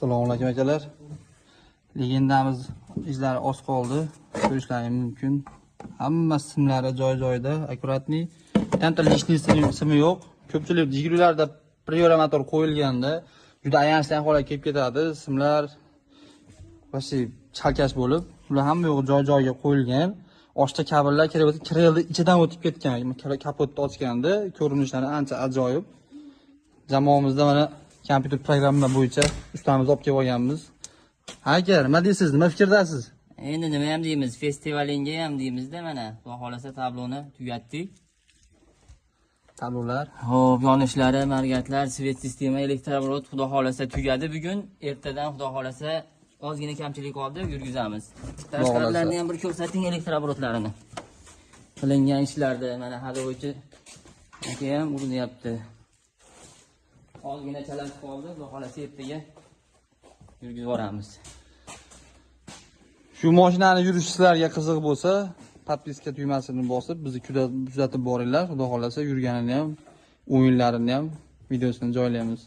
Assalomu alaykum akalar. Legendamiz izlari oz qoldi. Ko'rishlaringiz mumkin. Hamma simlari joy-joyida, akkuratni. Bitta lishli simi yo'q. Ko'pchilik Jigrularda prioramator qo'yilganda juda ayanchli holatga kelib ketadi. Simlar vasi chalkash bo'lib, ular hamma yo'q joy-joyiga qo'yilgan. Ochta kabellar kirelni ichidan o'tib ketgan. Kapotni ochganda ko'rinishlari ancha ajoyib. Jamoamizda mana kompyuter programma bo'yicha ustamiz olib kelib olganmiz. Agar nima deysiz, nima fikrdasiz? Endi nima ham deymiz, festivalinga ham deymizda, mana xudo xolasa tabloni tugatdik. Tablolar. Xo'p, yonishlari, margatlar, svet sistema, elektrovodor xudo xolasa tugadi bugun. Ertadan xudo xolasa ozgina kamchilik qoldi, yurgizamiz. Tashqarilarni ham bir ko'rsating elektrovodlarini. Qilingan ishlarda mana haydovchi aka ham urinyapti. Ozgina chalasi qoldi, xudo xolasa ertaga yurgizib boramiz. Shu mashinani yurish sizlarga qiziq bo'lsa, podpiska tugmasini bosib, bizni kuzatib boringlar. Xudo xolasa yurganini ham, o'yinlarini ham videosini joylaymiz.